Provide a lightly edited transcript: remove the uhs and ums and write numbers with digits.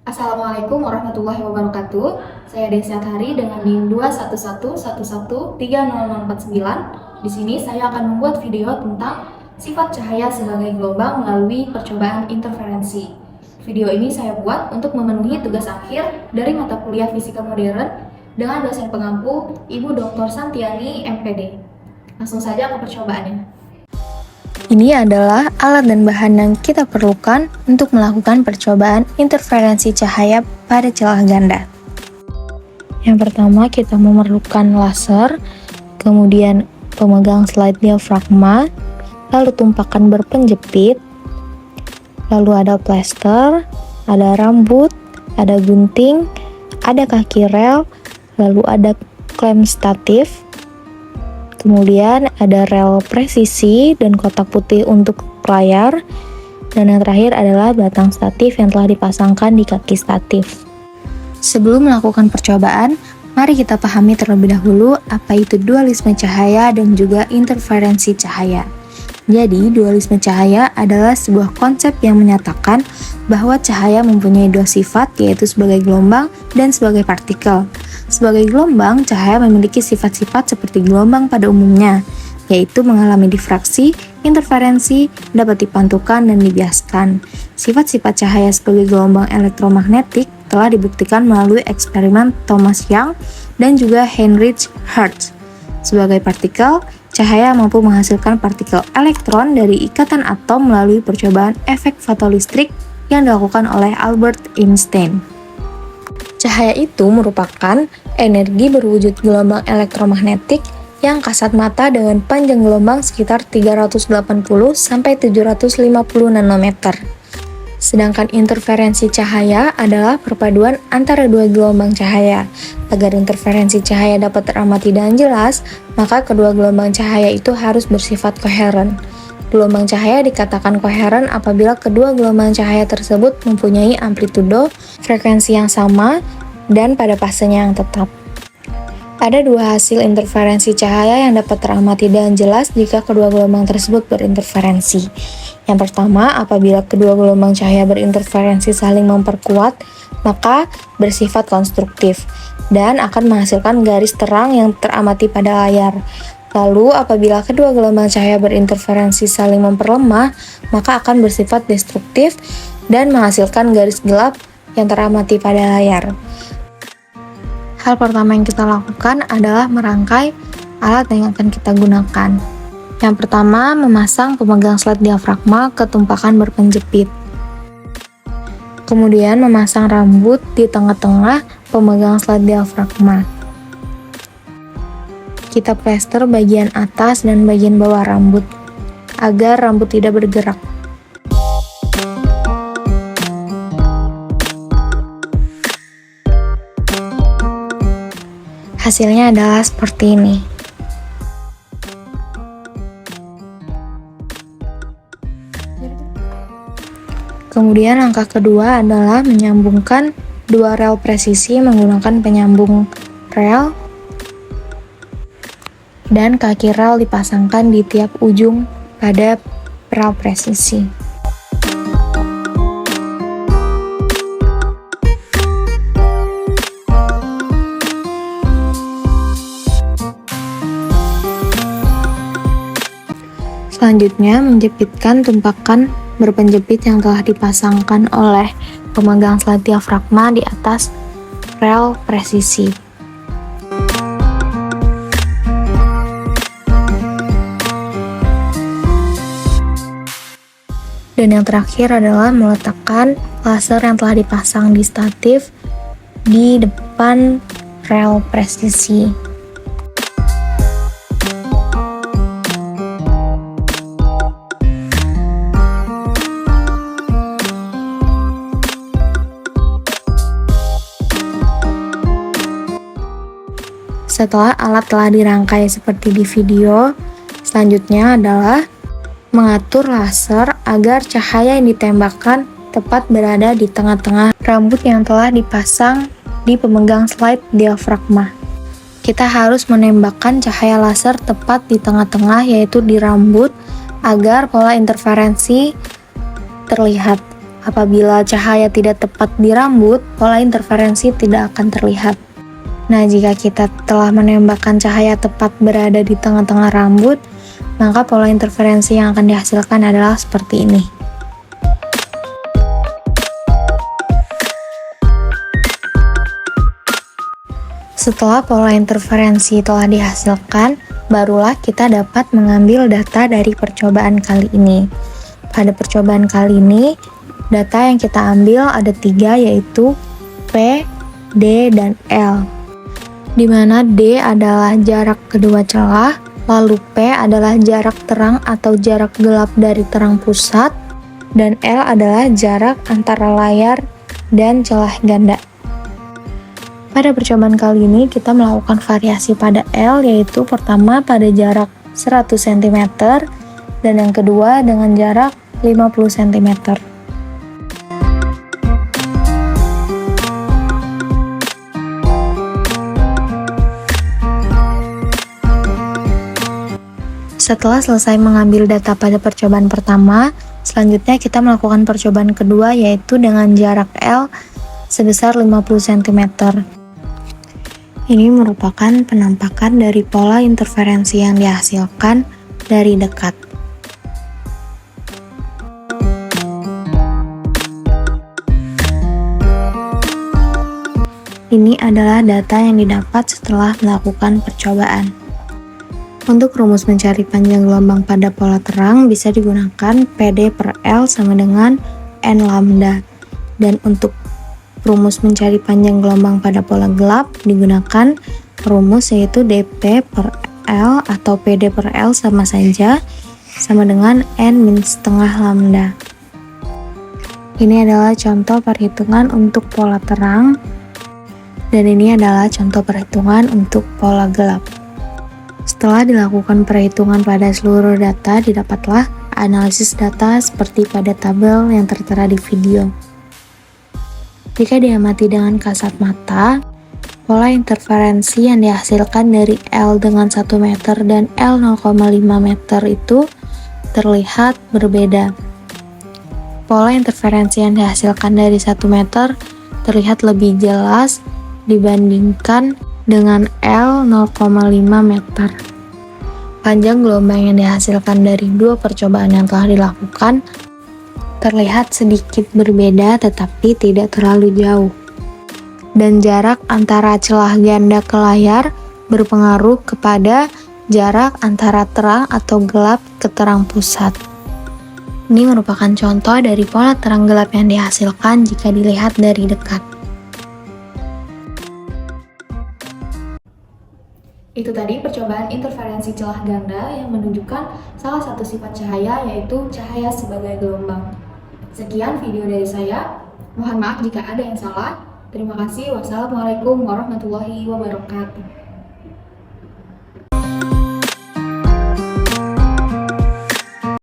Assalamualaikum warahmatullahi wabarakatuh. Saya Desya Hari dengan NIM 21111300049. Di sini saya akan membuat video tentang sifat cahaya sebagai gelombang melalui percobaan interferensi. Video ini saya buat untuk memenuhi tugas akhir dari mata kuliah Fisika Modern dengan dosen pengampu Ibu Dr. Santiani, MPD. Langsung saja ke percobaannya. Ini adalah alat dan bahan yang kita perlukan untuk melakukan percobaan interferensi cahaya pada celah ganda. Yang pertama, kita memerlukan laser, kemudian pemegang slide diafragma, lalu tumpakan berpenjepit, lalu ada plester, ada rambut, ada gunting, ada kaki rel, lalu ada klem statif, kemudian ada rel presisi dan kotak putih untuk layar, dan yang terakhir adalah batang statif yang telah dipasangkan di kaki statif. Sebelum melakukan percobaan, mari kita pahami terlebih dahulu apa itu dualisme cahaya dan juga interferensi cahaya. Jadi, dualisme cahaya adalah sebuah konsep yang menyatakan bahwa cahaya mempunyai dua sifat, yaitu sebagai gelombang dan sebagai partikel. Sebagai gelombang, cahaya memiliki sifat-sifat seperti gelombang pada umumnya, yaitu mengalami difraksi, interferensi, dapat dipantulkan, dan dibiaskan. Sifat-sifat cahaya sebagai gelombang elektromagnetik telah dibuktikan melalui eksperimen Thomas Young dan juga Heinrich Hertz. Sebagai partikel, cahaya mampu menghasilkan partikel elektron dari ikatan atom melalui percobaan efek fotolistrik yang dilakukan oleh Albert Einstein. Cahaya itu merupakan energi berwujud gelombang elektromagnetik yang kasat mata dengan panjang gelombang sekitar 380 sampai 750 nanometer. Sedangkan interferensi cahaya adalah perpaduan antara dua gelombang cahaya. Agar interferensi cahaya dapat teramati dengan jelas, maka kedua gelombang cahaya itu harus bersifat koheren. Gelombang cahaya dikatakan koheren apabila kedua gelombang cahaya tersebut mempunyai amplitudo, frekuensi yang sama, dan pada fasenya yang tetap. Ada dua hasil interferensi cahaya yang dapat teramati dengan jelas jika kedua gelombang tersebut berinterferensi. Yang pertama, apabila kedua gelombang cahaya berinterferensi saling memperkuat, maka bersifat konstruktif dan akan menghasilkan garis terang yang teramati pada layar. Lalu, apabila kedua gelombang cahaya berinterferensi saling memperlemah, maka akan bersifat destruktif dan menghasilkan garis gelap yang teramati pada layar. Hal pertama yang kita lakukan adalah merangkai alat yang akan kita gunakan. Yang pertama, memasang pemegang slide diafragma ke tumpakan berpenjepit. Kemudian, memasang rambut di tengah-tengah pemegang slide diafragma. Kita plester bagian atas dan bagian bawah rambut, agar rambut tidak bergerak. Hasilnya adalah seperti ini. Kemudian langkah kedua adalah menyambungkan dua rel presisi menggunakan penyambung rel, dan kaki rel dipasangkan di tiap ujung pada rel presisi. Selanjutnya, menjepitkan tumpakan berpenjepit yang telah dipasangkan oleh pemegang slide diafragma di atas rel presisi. Dan yang terakhir adalah meletakkan laser yang telah dipasang di statif di depan rel presisi. Setelah alat telah dirangkai seperti di video, selanjutnya adalah mengatur laser agar cahaya yang ditembakkan tepat berada di tengah-tengah rambut yang telah dipasang di pemegang slide diafragma. Kita harus menembakkan cahaya laser tepat di tengah-tengah, yaitu di rambut, agar pola interferensi terlihat. Apabila cahaya tidak tepat di rambut, pola interferensi tidak akan terlihat. Nah, jika kita telah menembakkan cahaya tepat berada di tengah-tengah rambut, maka pola interferensi yang akan dihasilkan adalah seperti ini. Setelah pola interferensi telah dihasilkan, barulah kita dapat mengambil data dari percobaan kali ini. Pada percobaan kali ini, data yang kita ambil ada 3, yaitu P, D, dan L. Di mana D adalah jarak kedua celah, lalu P adalah jarak terang atau jarak gelap dari terang pusat, dan L adalah jarak antara layar dan celah ganda. Pada percobaan kali ini kita melakukan variasi pada L, yaitu pertama pada jarak 100 cm dan yang kedua dengan jarak 50 cm. Setelah selesai mengambil data pada percobaan pertama, selanjutnya kita melakukan percobaan kedua, yaitu dengan jarak L sebesar 50 cm. Ini merupakan penampakan dari pola interferensi yang dihasilkan dari dekat. Ini adalah data yang didapat setelah melakukan percobaan. Untuk rumus mencari panjang gelombang pada pola terang bisa digunakan PD per L sama dengan N lambda. Dan untuk rumus mencari panjang gelombang pada pola gelap digunakan rumus yaitu dP per L atau PD per L sama saja sama dengan N-1/2 lambda. Ini adalah contoh perhitungan untuk pola terang dan ini adalah contoh perhitungan untuk pola gelap. Setelah dilakukan perhitungan pada seluruh data, didapatlah analisis data seperti pada tabel yang tertera di video. Jika diamati dengan kasat mata, pola interferensi yang dihasilkan dari L dengan 1 meter dan L 0,5 meter itu terlihat berbeda. Pola interferensi yang dihasilkan dari 1 meter terlihat lebih jelas dibandingkan dengan L 0,5 meter. Panjang gelombang yang dihasilkan dari dua percobaan yang telah dilakukan terlihat sedikit berbeda tetapi tidak terlalu jauh. Dan jarak antara celah ganda ke layar berpengaruh kepada jarak antara terang atau gelap ke terang pusat. Ini merupakan contoh dari pola terang gelap yang dihasilkan jika dilihat dari dekat. Itu tadi percobaan interferensi celah ganda yang menunjukkan salah satu sifat cahaya, yaitu cahaya sebagai gelombang. Sekian video dari saya. Mohon maaf jika ada yang salah. Terima kasih. Wassalamualaikum warahmatullahi wabarakatuh.